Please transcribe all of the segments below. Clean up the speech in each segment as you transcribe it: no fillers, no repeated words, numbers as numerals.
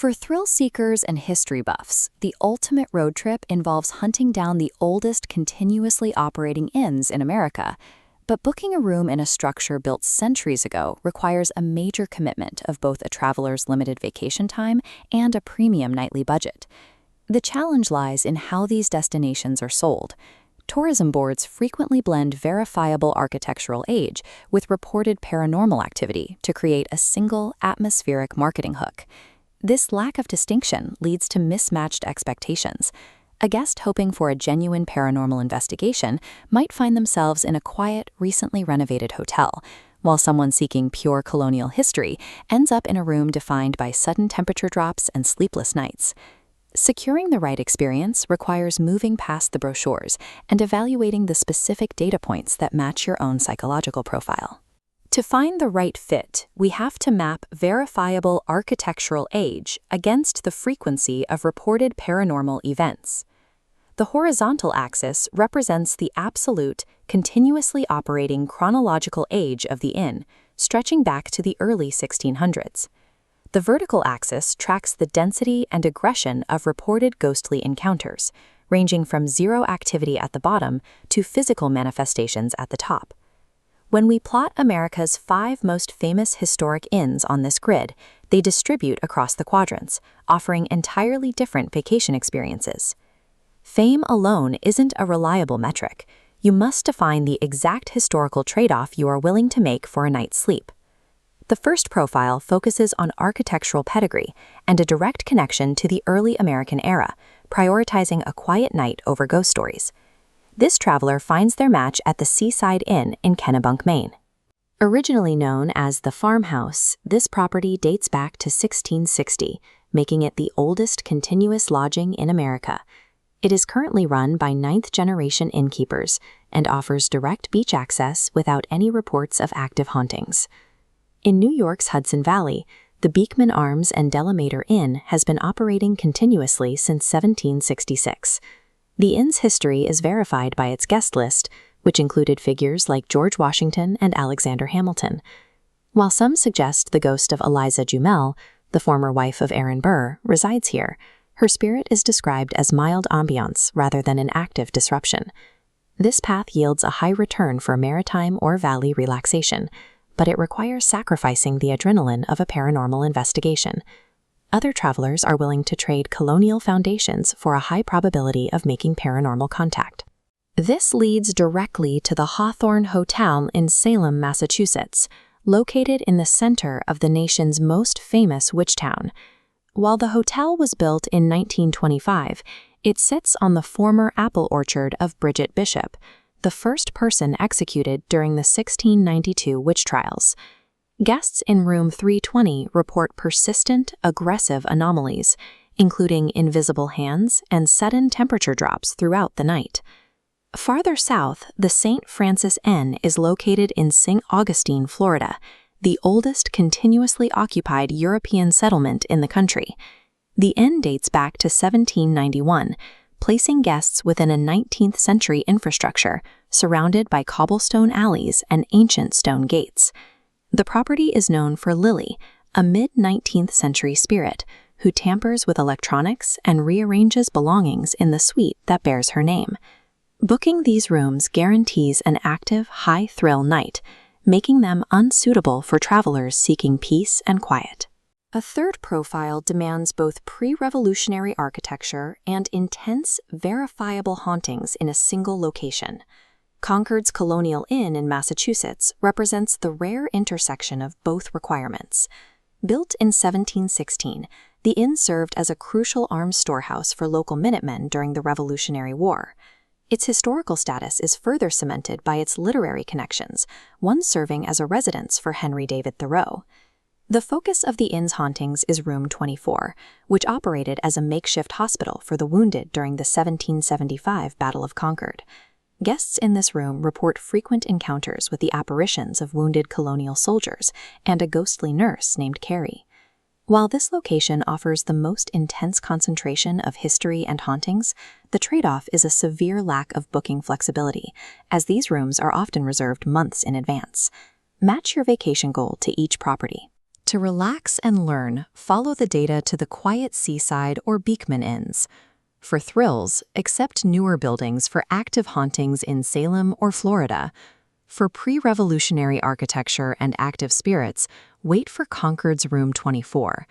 For thrill seekers and history buffs, the ultimate road trip involves hunting down the oldest continuously operating inns in America. But booking a room in a structure built centuries ago requires a major commitment of both a traveler's limited vacation time and a premium nightly budget. The challenge lies in how these destinations are sold. Tourism boards frequently blend verifiable architectural age with reported paranormal activity to create a single atmospheric marketing hook. This lack of distinction leads to mismatched expectations. A guest hoping for a genuine paranormal investigation might find themselves in a quiet, recently renovated hotel, while someone seeking pure colonial history ends up in a room defined by sudden temperature drops and sleepless nights. Securing the right experience requires moving past the brochures and evaluating the specific data points that match your own psychological profile. To find the right fit, we have to map verifiable architectural age against the frequency of reported paranormal events. The horizontal axis represents the absolute, continuously operating chronological age of the inn, stretching back to the early 1600s. The vertical axis tracks the density and aggression of reported ghostly encounters, ranging from zero activity at the bottom to physical manifestations at the top. When we plot America's 5 most famous historic inns on this grid, they distribute across the quadrants, offering entirely different vacation experiences. Fame alone isn't a reliable metric. You must define the exact historical trade-off you are willing to make for a night's sleep. The first profile focuses on architectural pedigree and a direct connection to the early American era, prioritizing a quiet night over ghost stories. This traveler finds their match at the Seaside Inn in Kennebunk, Maine. Originally known as the Farmhouse, this property dates back to 1660, making it the oldest continuous lodging in America. It is currently run by 9th-generation innkeepers and offers direct beach access without any reports of active hauntings. In New York's Hudson Valley, the Beekman Arms and Delamater Inn has been operating continuously since 1766. The inn's history is verified by its guest list, which included figures like George Washington and Alexander Hamilton. While some suggest the ghost of Eliza Jumel, the former wife of Aaron Burr, resides here, her spirit is described as mild ambiance rather than an active disruption. This path yields a high return for maritime or valley relaxation, but it requires sacrificing the adrenaline of a paranormal investigation. Other travelers are willing to trade colonial foundations for a high probability of making paranormal contact. This leads directly to the Hawthorne Hotel in Salem, Massachusetts, located in the center of the nation's most famous witch town. While the hotel was built in 1925, it sits on the former apple orchard of Bridget Bishop, the first person executed during the 1692 witch trials. Guests in room 320 report persistent, aggressive anomalies, including invisible hands and sudden temperature drops throughout the night. Farther south, the St. Francis Inn is located in St. Augustine, Florida, the oldest continuously occupied European settlement in the country. The inn dates back to 1791, placing guests within a 19th century infrastructure surrounded by cobblestone alleys and ancient stone gates. The property is known for Lily, a mid-19th century spirit who tampers with electronics and rearranges belongings in the suite that bears her name. Booking these rooms guarantees an active, high-thrill night, making them unsuitable for travelers seeking peace and quiet. A third profile demands both pre-revolutionary architecture and intense, verifiable hauntings in a single location. Concord's Colonial Inn in Massachusetts represents the rare intersection of both requirements. Built in 1716, the inn served as a crucial arms storehouse for local Minutemen during the Revolutionary War. Its historical status is further cemented by its literary connections, one serving as a residence for Henry David Thoreau. The focus of the inn's hauntings is Room 24, which operated as a makeshift hospital for the wounded during the 1775 Battle of Concord. Guests in this room report frequent encounters with the apparitions of wounded colonial soldiers and a ghostly nurse named Carrie. While this location offers the most intense concentration of history and hauntings, the trade-off is a severe lack of booking flexibility, as these rooms are often reserved months in advance. Match your vacation goal to each property. To relax and learn, follow the data to the quiet Seaside or Beekman Inns. For thrills, accept newer buildings for active hauntings in Salem or Florida. For pre-revolutionary architecture and active spirits, wait for Concord's Room 24.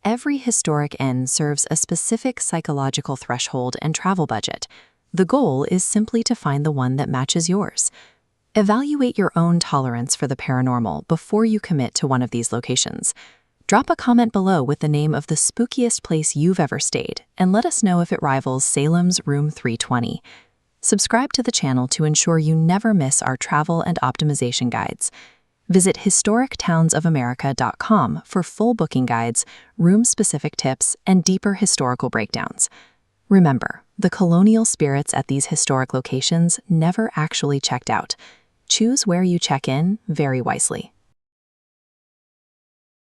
Every historic inn serves a specific psychological threshold and travel budget. The goal is simply to find the one that matches yours. Evaluate your own tolerance for the paranormal before you commit to one of these locations. Drop a comment below with the name of the spookiest place you've ever stayed, and let us know if it rivals Salem's Room 320. Subscribe to the channel to ensure you never miss our travel and optimization guides. Visit historictownsofamerica.com for full booking guides, room-specific tips, and deeper historical breakdowns. Remember, the colonial spirits at these historic locations never actually checked out. Choose where you check in very wisely.